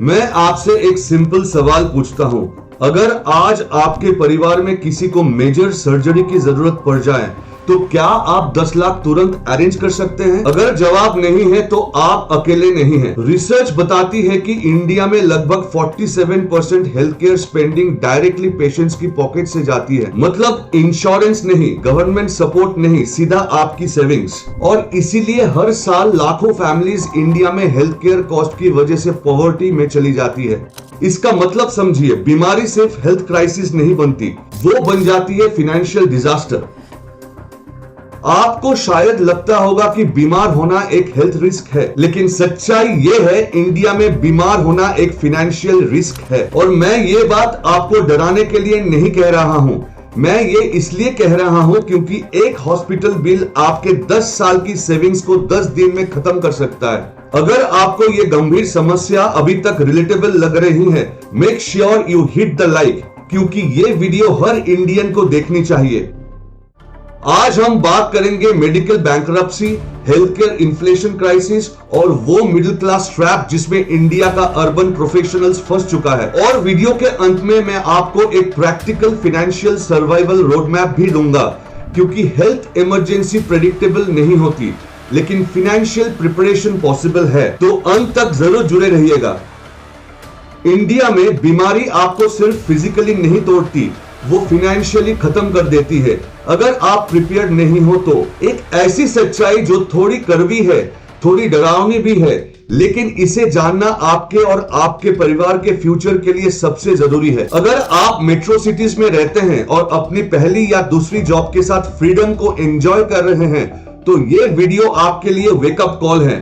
मैं आपसे एक सिंपल सवाल पूछता हूं, अगर आज आपके परिवार में किसी को मेजर सर्जरी की जरूरत पड़ जाए तो क्या आप 10 लाख तुरंत अरेंज कर सकते हैं? अगर जवाब नहीं है तो आप अकेले नहीं हैं। रिसर्च बताती है कि इंडिया में लगभग 47% health care spending directly patients की पॉकेट से जाती है। मतलब इंश्योरेंस नहीं, गवर्नमेंट सपोर्ट नहीं, सीधा आपकी सेविंग्स। और इसीलिए हर साल लाखों फैमिलीज इंडिया में हेल्थ केयर कॉस्ट की वजह से पॉवर्टी में चली जाती है। इसका मतलब समझिए, बीमारी सिर्फ हेल्थ क्राइसिस नहीं बनती, वो बन जाती है फाइनेंशियल डिजास्टर। आपको शायद लगता होगा कि बीमार होना एक हेल्थ रिस्क है, लेकिन सच्चाई ये है, इंडिया में बीमार होना एक फाइनेंशियल रिस्क है। और मैं ये बात आपको डराने के लिए नहीं कह रहा हूं, मैं ये इसलिए कह रहा हूं क्योंकि एक हॉस्पिटल बिल आपके 10 साल की सेविंग्स को 10 दिन में खत्म कर सकता है। अगर आपको ये गंभीर समस्या अभी तक रिलेटेबल लग रही है, make sure you hit the like, क्योंकि ये वीडियो हर इंडियन को देखनी चाहिए। आज हम बात करेंगे medical bankruptcy, health care inflation crisis और वो मिडिल क्लास ट्रैप जिसमें इंडिया का अर्बन प्रोफेशनल्स फंस चुका है। और वीडियो के अंत में मैं आपको एक practical financial survival road map भी दूंगा, क्योंकि हेल्थ इमरजेंसी प्रेडिक्टेबल नहीं होती, लेकिन फाइनेंशियल प्रिपरेशन पॉसिबल है। तो अंत तक जरूर जुड़े रहिएगा। इंडिया में बीमारी आपको सिर्फ फिजिकली नहीं तोड़ती, वो फाइनेंशियली खत्म कर देती है। अगर आप प्रिपेयर्ड नहीं हो तो एक ऐसी सच्चाई जो थोड़ी कड़वी है, थोड़ी डरावनी भी है, लेकिन इसे जानना आपके और आपके परिवार के फ्यूचर के लिए सबसे जरूरी है। अगर आप मेट्रो सिटीज में रहते हैं और अपनी पहली या दूसरी जॉब के साथ फ्रीडम को एंजॉय कर रहे हैं, तो ये वीडियो आपके लिए वेकअप कॉल है।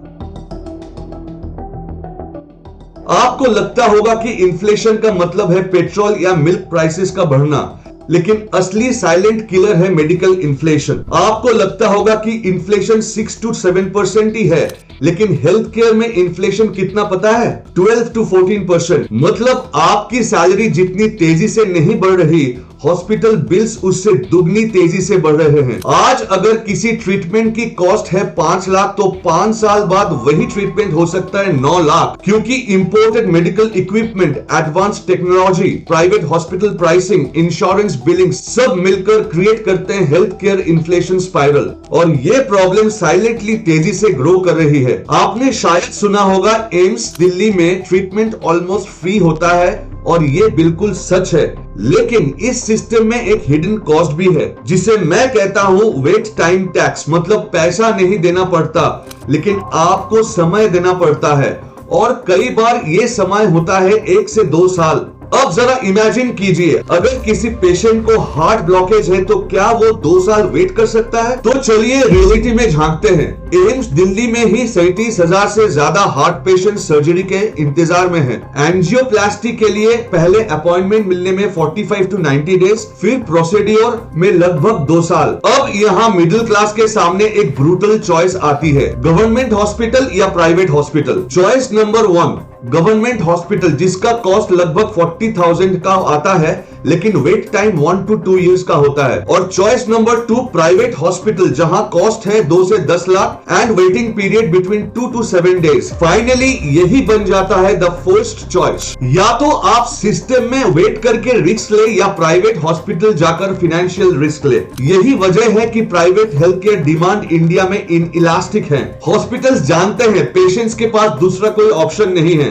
आपको लगता होगा कि इन्फ्लेशन का मतलब है पेट्रोल या मिल्क प्राइसेस का बढ़ना, लेकिन असली साइलेंट किलर है मेडिकल इन्फ्लेशन। आपको लगता होगा कि इन्फ्लेशन 6 to 7% ही है, लेकिन हेल्थ केयर में इन्फ्लेशन कितना पता है? 12 to 14%। मतलब आपकी सैलरी जितनी तेजी से नहीं बढ़ रही, हॉस्पिटल बिल्स उससे दुगनी तेजी से बढ़ रहे हैं। आज अगर किसी ट्रीटमेंट की कॉस्ट है 5 लाख, तो 5 साल बाद वही ट्रीटमेंट हो सकता है 9 लाख, क्योंकि imported medical equipment, advance technology, private hospital pricing, insurance billing सब मिलकर क्रिएट करते हैं हेल्थ केयर इन्फ्लेशन स्पाइरल। और ये प्रॉब्लम साइलेंटली तेजी से ग्रो कर रही है। आपने शायद सुना होगा एम्स दिल्ली में ट्रीटमेंट ऑलमोस्ट फ्री होता है, और ये बिल्कुल सच है, लेकिन इस सिस्टम में एक हिडन कॉस्ट भी है, जिसे मैं कहता हूं वेट टाइम टैक्स। मतलब पैसा नहीं देना पड़ता, लेकिन आपको समय देना पड़ता है, और कई बार ये समय होता है 1 से 2 साल। अब जरा इमेजिन कीजिए, अगर किसी पेशेंट को हार्ट ब्लॉकेज है तो क्या वो 2 साल वेट कर सकता है? तो चलिए रियलिटी में झांकते हैं। एम्स दिल्ली में ही 37,000 से ज्यादा हार्ट पेशेंट सर्जरी के इंतजार में हैं। एंजियोप्लास्टी के लिए पहले अपॉइंटमेंट मिलने में 45 to 90 डेज, फिर प्रोसीड्योर में लगभग 2 साल। अब यहाँ मिडिल क्लास के सामने एक ब्रूटल चॉइस आती है, गवर्नमेंट हॉस्पिटल या private hospital. Choice number 1 government hospital, जिसका कॉस्ट लगभग 40,000 का आता है, लेकिन वेट टाइम 1 to 2 इयर्स का होता है। और चॉइस नंबर 2 प्राइवेट हॉस्पिटल, जहां कॉस्ट है 2 से 10 lakh and waiting period between 2 to 7 days. Finally यही बन जाता है द फर्स्ट चॉइस। या तो आप सिस्टम में वेट करके रिस्क ले, या प्राइवेट हॉस्पिटल जाकर फाइनेंशियल रिस्क ले। यही वजह है कि private health care demand India में इनइलास्टिक है। हॉस्पिटल्स जानते हैं पेशेंट्स के पास दूसरा कोई ऑप्शन नहीं है,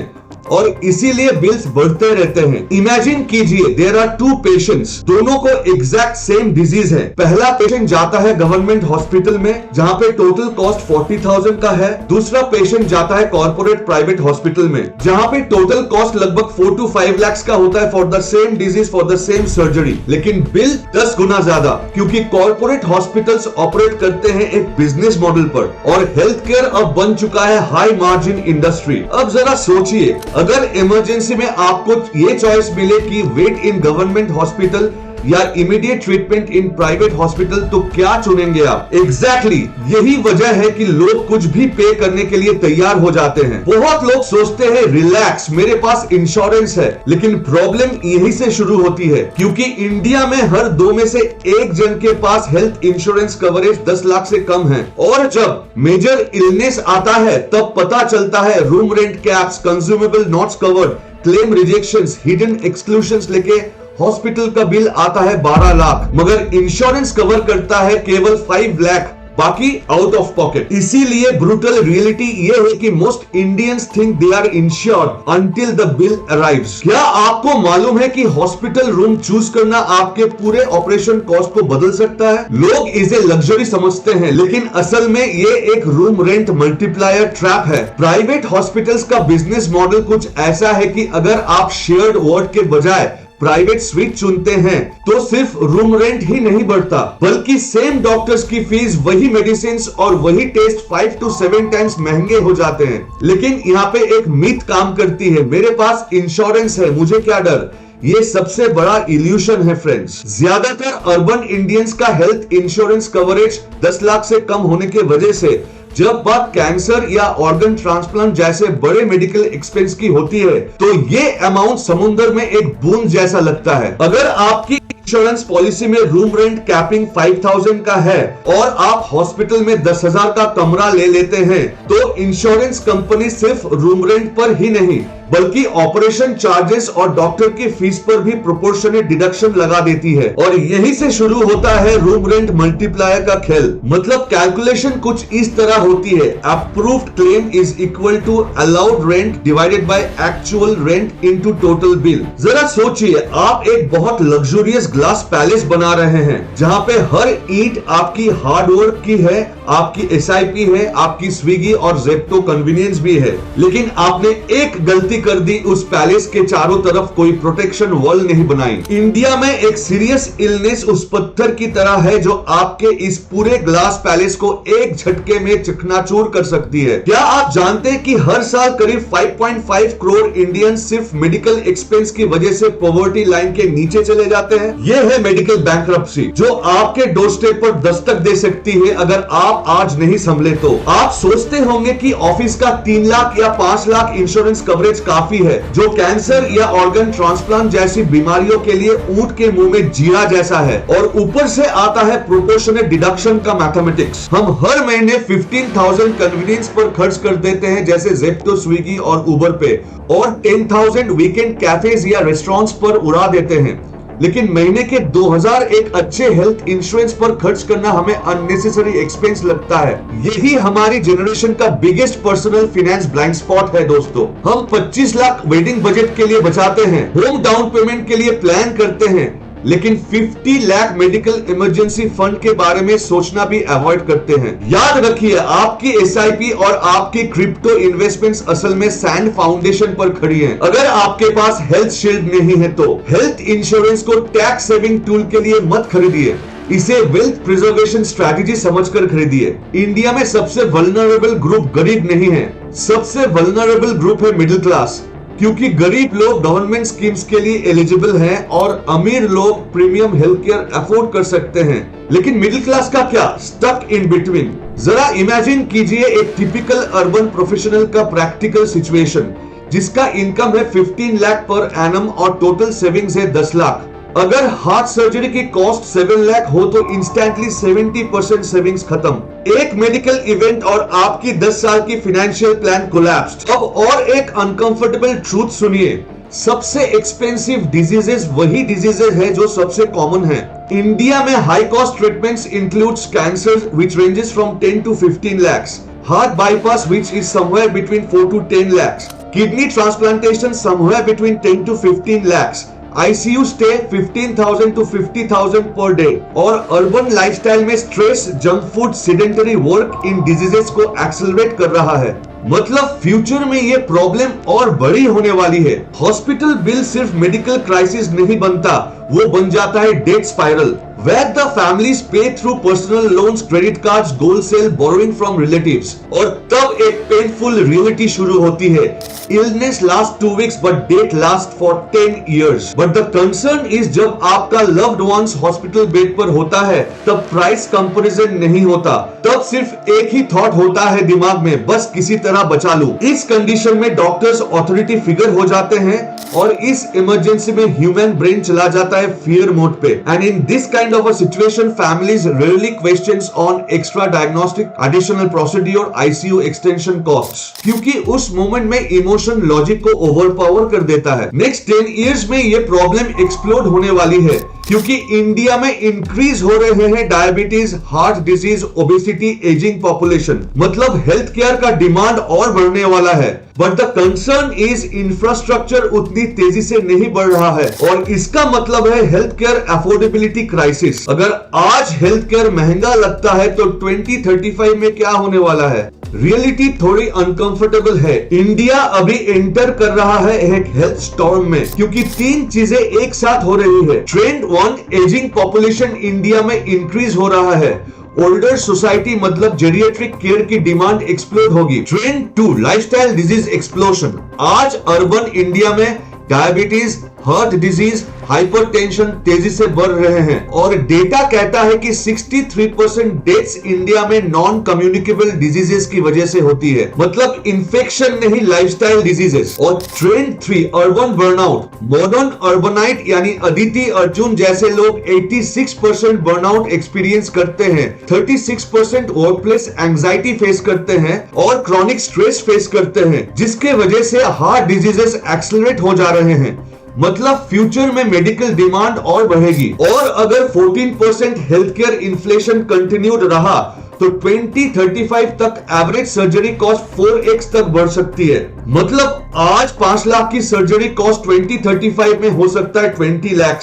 और इसीलिए बिल्स बढ़ते रहते हैं। इमेजिन कीजिए, देयर आर 2 पेशेंट्स, दोनों को एग्जैक्ट सेम डिजीज है। पहला पेशेंट जाता है गवर्नमेंट हॉस्पिटल में, जहां पे टोटल कॉस्ट 40,000 का है। दूसरा पेशेंट जाता है कॉर्पोरेट प्राइवेट हॉस्पिटल में, जहां पे टोटल कॉस्ट लगभग 4 to 5 लाख का होता है for the same disease, for the same surgery, लेकिन बिल 10 गुना ज्यादा, क्योंकि कॉर्पोरेट हॉस्पिटल्स ऑपरेट करते हैं एक बिजनेस मॉडल पर, और हेल्थ केयर अब बन चुका है हाई मार्जिन इंडस्ट्री। अब जरा सोचिए, अगर इमरजेंसी में आपको ये चॉइस मिले कि वेट इन गवर्नमेंट हॉस्पिटल या immediate treatment in private hospital, तो क्या चुनेंगे आप? एग्जैक्टली यही वजह है कि लोग कुछ भी पे करने के लिए तैयार हो जाते हैं। बहुत लोग सोचते हैं रिलैक्स, मेरे पास इंश्योरेंस है, लेकिन प्रॉब्लम यही से शुरू होती है, क्योंकि इंडिया में हर 2 में से 1 जन के पास हेल्थ इंश्योरेंस कवरेज 10 लाख से कम है। और जब मेजर इलनेस आता है तब पता चलता है room rent caps, consumable nots covered, claim rejections, hidden exclusions लेके हॉस्पिटल का बिल आता है 12 लाख, मगर इंश्योरेंस कवर करता है केवल 5 लाख, बाकी आउट ऑफ पॉकेट। इसीलिए ब्रूटल रियलिटी ये है कि most Indians think they are insured until the bill arrives. क्या आपको मालूम है कि हॉस्पिटल रूम चूज करना आपके पूरे ऑपरेशन कॉस्ट को बदल सकता है? लोग इसे लग्जरी समझते हैं, लेकिन असल में ये एक रूम रेंट मल्टीप्लायर ट्रैप है। प्राइवेट हॉस्पिटल्स का बिजनेस मॉडल कुछ ऐसा है कि अगर आप शेयर्ड वार्ड के बजाय प्राइवेट स्वीट चुनते हैं तो सिर्फ रूम रेंट ही नहीं बढ़ता, बल्कि सेम डॉक्टर्स की फीस, वही मेडिसिन और वही टेस्ट 5 to 7 टाइम्स महंगे हो जाते हैं। लेकिन यहाँ पे एक मिथ काम करती है, मेरे पास इंश्योरेंस है, मुझे क्या डर। ये सबसे बड़ा इल्यूशन है फ्रेंड्स। ज्यादातर अर्बन इंडियंस का हेल्थ इंश्योरेंस कवरेज 10 लाख से कम होने की वजह से जब बात कैंसर या ऑर्गन ट्रांसप्लांट जैसे बड़े मेडिकल एक्सपेंस की होती है तो ये अमाउंट समुद्र में एक बूंद जैसा लगता है। अगर आपकी इंश्योरेंस पॉलिसी में रूम रेंट कैपिंग 5000 का है और आप हॉस्पिटल में 10,000 का कमरा ले लेते हैं तो इंश्योरेंस कंपनी सिर्फ रूम रेंट पर ही नहीं बल्कि ऑपरेशन चार्जेस और डॉक्टर की फीस पर भी प्रोपोर्शनेट डिडक्शन लगा देती है। और यही से शुरू होता है रूम रेंट मल्टीप्लायर का खेल। मतलब कैलकुलेशन कुछ इस तरह होती है, approved claim is equal to allowed rent divided by actual rent into total bill. जरा सोचिए, आप एक बहुत लग्जूरियस ग्लास पैलेस बना रहे हैं जहाँ पे हर ईंट आपकी हार्ड वर्क की है, आपकी एसआईपी है, आपकी स्विगी और जेप्टो कन्वीनियंस भी है, लेकिन आपने एक गलती कर दी, उस पैलेस के चारों तरफ कोई प्रोटेक्शन वॉल नहीं बनाई। इंडिया में एक सीरियस इलनेस उस पत्थर की तरह है जो आपके इस पूरे ग्लास पैलेस को एक झटके में चकनाचूर कर सकती है। क्या आप जानते हैं कि हर साल करीब 5.5 करोड़ इंडियंस सिर्फ मेडिकल एक्सपेंस की वजह से पॉवर्टी लाइन के नीचे चले जाते हैं? यह है मेडिकल बैंक्रप्सी जो आपके डोरस्टेप पर दस्तक दे सकती है अगर आप आज नहीं संभले तो। आप सोचते होंगे कि ऑफिस का 3 लाख या 5 लाख इंश्योरेंस कवरेज काफी है, जो कैंसर या ऑर्गन ट्रांसप्लांट जैसी बीमारियों के लिए ऊंट के मुंह में जीरा जैसा है। और ऊपर से आता है प्रोपोर्शनेट डिडक्शन का मैथमेटिक्स। हम हर महीने 15,000 कन्वीनियंस पर खर्च कर देते हैं जैसे जेप्टो, स्विगी और उबर पे, और 10,000 वीकेंड कैफेज या रेस्टोरेंट्स पर उड़ा देते हैं, लेकिन महीने के 2000 एक अच्छे हेल्थ इंश्योरेंस पर खर्च करना हमें अननेसेसरी एक्सपेंस लगता है। यही हमारी जनरेशन का biggest personal finance blind spot है दोस्तों। हम 25 लाख वेडिंग बजट के लिए बचाते हैं, होम डाउन पेमेंट के लिए प्लान करते हैं, लेकिन 50 लाख मेडिकल इमरजेंसी फंड के बारे में सोचना भी अवॉइड करते हैं। याद रखिए, आपकी एसआईपी और आपकी क्रिप्टो इन्वेस्टमेंट्स असल में सैंड फाउंडेशन पर खड़ी हैं। अगर आपके पास हेल्थ शील्ड नहीं है तो हेल्थ इंश्योरेंस को टैक्स सेविंग टूल के लिए मत खरीदिए, इसे वेल्थ प्रिजर्वेशन स्ट्रैटेजी समझकर खरीदिए। इंडिया में सबसे वल्नरेबल ग्रुप गरीब नहीं है, सबसे वल्नरेबल ग्रुप है मिडिल क्लास, क्योंकि गरीब लोग गवर्नमेंट स्कीम्स के लिए एलिजिबल हैं और अमीर लोग प्रीमियम हेल्थ केयर अफोर्ड कर सकते हैं। लेकिन मिडिल क्लास का क्या? Stuck in between. जरा इमेजिन कीजिए एक टिपिकल अर्बन प्रोफेशनल का प्रैक्टिकल सिचुएशन, जिसका इनकम है 15 लाख पर एनम और टोटल सेविंग्स है 10 लाख। अगर हार्ट सर्जरी की कॉस्ट 7 लाख हो तो इंस्टेंटली 70% सेविंग्स खत्म। एक मेडिकल इवेंट और आपकी 10 साल की फाइनेंशियल प्लान कोलैप्स्ड। अब और एक अनकंफर्टेबल ट्रूथ सुनिए, सबसे एक्सपेंसिव डिजीजेस वही डिजीजेस है जो सबसे कॉमन है। इंडिया में high cost treatments includes cancer which ranges from 10 to 15 lakhs, heart bypass which is somewhere between 4 to 10 lakhs, kidney transplantation somewhere between 10 to 15 lakhs, ICU stay 15,000 to 50,000 per day. और urban lifestyle में stress, junk food, sedentary work in diseases को accelerate कर रहा है। मतलब future में ये problem और बड़ी होने वाली है। हॉस्पिटल बिल सिर्फ मेडिकल क्राइसिस नहीं बनता, वो बन जाता है debt spiral, where the families pay through personal loans, credit cards, gold sale, borrowing from relatives। और तब एक पेनफुल रियलिटी शुरू होती है, illness last 2 weeks but death last for 10 years। But the concern is जब आपका लव्ड वंस हॉस्पिटल बेड पर होता है तब प्राइस कंपैरिजन नहीं होता, तब सिर्फ एक ही थॉट होता है दिमाग में, बस किसी तरह बचा लूं। इस कंडीशन में डॉक्टर्स ऑथोरिटी फिगर हो जाते हैं और इस इमरजेंसी में ह्यूमन ब्रेन चला जाता है फियर मोड पे। And in this kind of a situation families rarely questions on extra diagnostic, additional procedure, ICU extension costs, क्योंकि उस मोमेंट में इमोशन लॉजिक को ओवरपावर कर देता है। नेक्स्ट 10 इयर्स में ये प्रॉब्लम एक्सप्लोड होने वाली है क्योंकि इंडिया में इंक्रीज हो रहे हैं diabetes, heart disease, obesity, ageing population, मतलब हेल्थ केयर का डिमांड और बढ़ने वाला है। But the concern is infrastructure उतनी तेजी से नहीं बढ़ रहा है और इसका मतलब है हेल्थ केयर अफोर्डेबिलिटी क्राइसिस। अगर आज हेल्थ केयर महंगा लगता है तो 2035 में क्या होने वाला है? रियलिटी थोड़ी अनकंफर्टेबल है। इंडिया अभी एंटर कर रहा है एक हेल्थ स्टॉर्म में क्योंकि 3 चीजें एक साथ हो रही है। ट्रेंड 1, एजिंग पॉपुलेशन इंडिया में इंक्रीज हो रहा है। ओल्डर सोसाइटी मतलब जेरिएट्रिक केयर की डिमांड एक्सप्लोड होगी। Trend 2, lifestyle disease explosion. आज अर्बन इंडिया में डायबिटीज, हार्ट डिजीज, हाइपरटेंशन तेजी से बढ़ रहे हैं और डेटा कहता है कि 63% डेथ्स इंडिया में नॉन कम्युनिकेबल डिजीजेस की वजह से होती है, मतलब इन्फेक्शन नहीं, लाइफस्टाइल डिजीजेस। और trend 3, urban burnout. Modern urbanite यानी अदिति, अर्जुन जैसे लोग 86% बर्नआउट एक्सपीरियंस करते हैं, 36% वर्कप्लेस एंजाइटी फेस करते हैं और क्रॉनिक स्ट्रेस फेस करते हैं, जिसके वजह से हार्ट डिजीजेस एक्सेलरेट हो जा रहे हैं। मतलब फ्यूचर में मेडिकल डिमांड और बढ़ेगी और अगर 14% हेल्थ केयर इन्फ्लेशन कंटिन्यूड रहा तो 2035 तक एवरेज सर्जरी कॉस्ट 4x तक बढ़ सकती है। मतलब आज 5 लाख की सर्जरी कॉस्ट 2035 में हो सकता है 20 लाख।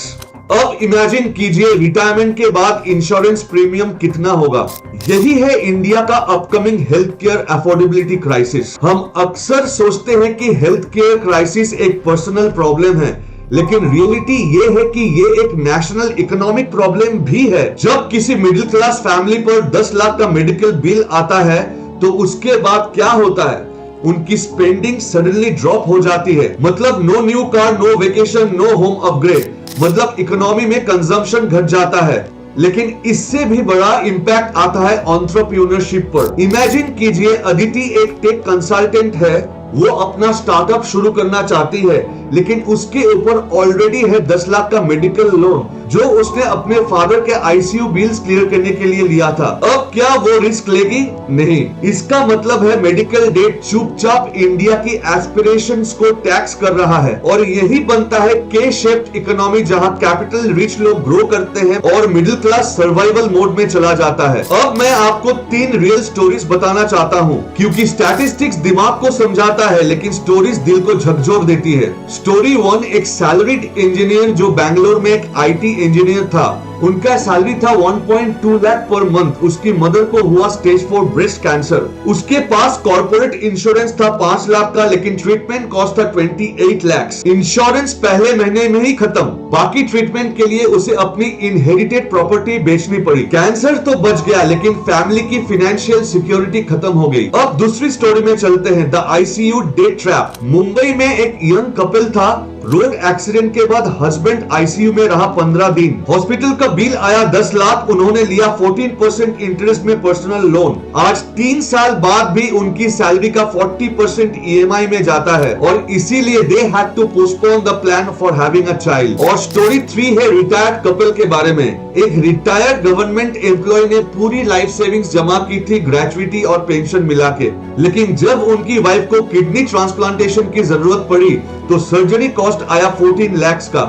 अब इमेजिन कीजिए रिटायरमेंट के बाद इंश्योरेंस प्रीमियम कितना होगा। यही है इंडिया का upcoming health care affordability crisis. हम अक्सर सोचते हैं कि हेल्थ केयर क्राइसिस एक पर्सनल प्रॉब्लम है, लेकिन रियलिटी ये है कि ये एक नेशनल इकोनॉमिक प्रॉब्लम भी है। जब किसी मिडिल क्लास फैमिली पर 10 लाख का मेडिकल बिल आता है तो उसके बाद क्या होता है? उनकी स्पेंडिंग सडनली ड्रॉप हो जाती है। मतलब no new car, no vacation, no home upgrade, मतलब इकोनॉमी में कंजम्पशन घट जाता है। लेकिन इससे भी बड़ा इंपैक्ट आता है एंटरप्रेन्योरशिप पर। इमेजिन कीजिए अदिति एक टेक कंसल्टेंट है, वो अपना स्टार्टअप शुरू करना चाहती है, लेकिन उसके ऊपर ऑलरेडी है 10 लाख का मेडिकल लोन जो उसने अपने फादर के आईसीयू बिल्स क्लियर करने के लिए लिया था। अब क्या वो रिस्क लेगी? नहीं। इसका मतलब है मेडिकल डेट चुपचाप इंडिया की एस्पिरेशंस को टैक्स कर रहा है और यही बनता है के शेप्ड इकोनॉमी, जहां कैपिटल रिच लोग ग्रो करते हैं और मिडिल क्लास सर्वाइवल मोड में चला जाता है। अब मैं आपको 3 रियल स्टोरीज बताना चाहता हूँ क्योंकि स्टैटिस्टिक्स दिमाग को समझाता है लेकिन स्टोरीज दिल को झकझोर देती है। स्टोरी 1, एक सैलरीड इंजीनियर जो बैंगलोर में एक आईटी इंजीनियर था। उनका सैलरी था 1.2 लाख पर मंथ। उसकी मदर को हुआ स्टेज 4 ब्रेस्ट कैंसर। उसके पास कॉर्पोरेट इंश्योरेंस था 5 लाख का, लेकिन ट्रीटमेंट कॉस्ट था 28 लाख। इंश्योरेंस पहले महीने में ही खत्म। बाकी ट्रीटमेंट के लिए उसे अपनी इनहेरिटेड प्रॉपर्टी बेचनी पड़ी। कैंसर तो बच गया लेकिन फैमिली की फाइनेंशियल सिक्योरिटी खत्म हो गई। अब दूसरी स्टोरी में चलते हैं, the ICU death trap. Mumbai में एक यंग कपल था। रोड एक्सीडेंट के बाद हस्बैंड आईसीयू में रहा 15 दिन। हॉस्पिटल का बिल आया 10 लाख। उन्होंने लिया 14% इंटरेस्ट में पर्सनल लोन। आज 3 साल बाद भी उनकी सैलरी का 40% ईएमआई में जाता है और इसीलिए they had to postpone the plan for having a child. और स्टोरी 3 है रिटायर्ड कपल के बारे में। एक रिटायर्ड गवर्नमेंट एम्प्लॉय ने पूरी लाइफ सेविंग्स जमा की थी ग्रेचुइटी और पेंशन मिला के, लेकिन जब उनकी वाइफ को किडनी ट्रांसप्लांटेशन की जरूरत पड़ी तो सर्जरी कॉस्ट आया 14 लाख का।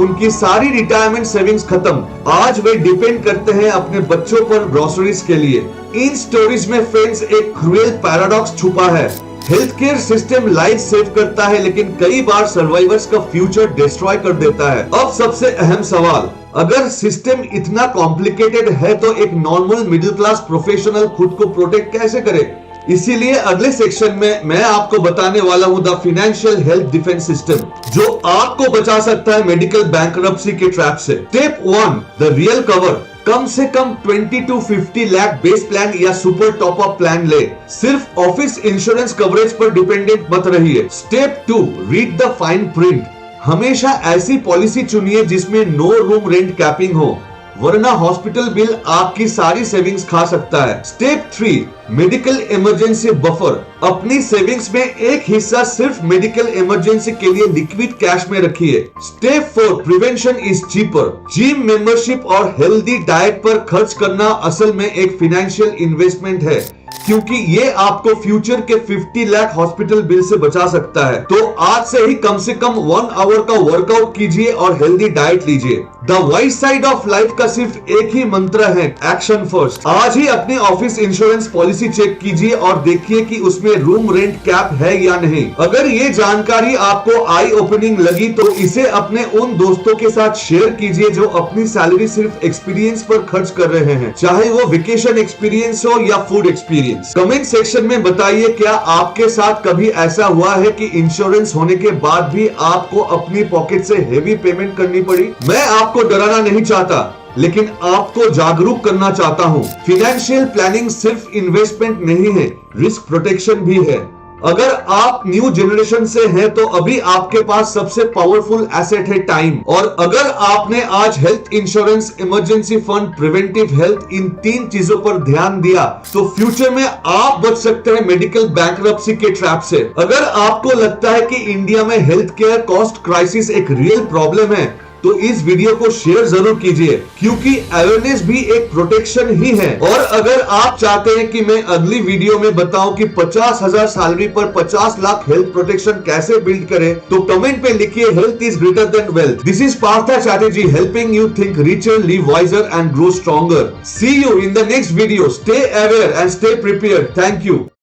उनकी सारी रिटायरमेंट सेविंग्स खत्म। आज वे डिपेंड करते हैं अपने बच्चों पर ग्रोसरीज के लिए। इन स्टोरीज में फ्रेंड्स एक क्रूएल पैराडॉक्स छुपा है। Health care system life save करता है लेकिन कई बार सर्वाइवर्स का फ्यूचर डिस्ट्रॉय कर देता है। अब सबसे अहम सवाल, अगर सिस्टम इतना कॉम्प्लिकेटेड है तो एक नॉर्मल मिडिल क्लास प्रोफेशनल खुद को प्रोटेक्ट कैसे करे? इसीलिए अगले सेक्शन में मैं आपको बताने वाला हूं the financial health defence system, जो आपको बचा सकता है मेडिकल बैंकरप्सी के ट्रैप से। Step 1, the real cover. कम से कम 20 to 50 लाख बेस प्लान या सुपर टॉप अप प्लान ले। सिर्फ ऑफिस इंश्योरेंस कवरेज पर डिपेंडेंट मत रहिए। Step 2, read the fine print. हमेशा ऐसी पॉलिसी चुनिए जिसमें नो रूम रेंट कैपिंग हो, वरना हॉस्पिटल बिल आपकी सारी सेविंग्स खा सकता है। Step 3, medical emergency buffer. अपनी सेविंग्स में एक हिस्सा सिर्फ मेडिकल इमरजेंसी के लिए लिक्विड कैश में रखिए। Step 4, prevention is cheaper. Gym membership और हेल्दी डाइट पर खर्च करना असल में एक फाइनेंशियल इन्वेस्टमेंट है, क्योंकि ये आपको फ्यूचर के 50 लाख हॉस्पिटल बिल से बचा सकता है। तो आज से ही कम से कम 1 आवर का वर्कआउट कीजिए और हेल्दी डाइट लीजिए। The wise side of life का सिर्फ एक ही मंत्र है, एक्शन फर्स्ट। आज ही अपनी ऑफिस इंश्योरेंस पॉलिसी चेक कीजिए और देखिए कि उसमें रूम रेंट कैप है या नहीं। अगर ये जानकारी आपको आई ओपनिंग लगी तो इसे अपने उन दोस्तों के साथ शेयर कीजिए जो अपनी सैलरी सिर्फ एक्सपीरियंस पर खर्च कर रहे हैं, चाहे वो वेकेशन एक्सपीरियंस हो या फूड एक्सपीरियंस। कमेंट सेक्शन में बताइए, क्या आपके साथ कभी ऐसा हुआ है कि इंश्योरेंस होने के बाद भी आपको अपनी पॉकेट से हेवी पेमेंट करनी पड़ी? मैं आपको डराना नहीं चाहता, लेकिन आपको जागरूक करना चाहता हूं। फाइनेंशियल प्लानिंग सिर्फ इन्वेस्टमेंट नहीं है, रिस्क प्रोटेक्शन भी है। अगर आप न्यू जनरेशन से हैं तो अभी आपके पास सबसे पावरफुल एसेट है टाइम। और अगर आपने आज health insurance, emergency fund, preventive health, इन 3 चीजों पर ध्यान दिया तो फ्यूचर में आप बच सकते हैं मेडिकल बैंकरप्सी के ट्रैप से। अगर आपको लगता है कि इंडिया में हेल्थ केयर कॉस्ट क्राइसिस एक रियल प्रॉब्लम है तो इस वीडियो को शेयर जरूर कीजिए, क्योंकि अवेयरनेस भी एक प्रोटेक्शन ही है। और अगर आप चाहते हैं कि मैं अगली वीडियो में बताऊं कि 50,000 सैलरी पर 50 लाख हेल्थ प्रोटेक्शन कैसे बिल्ड करें, तो कमेंट पे लिखिए, health is greater than wealth. This is Partha Chatterjee, helping you think richer, live wiser and grow stronger. See you in the next video. Stay aware and stay prepared. Thank you.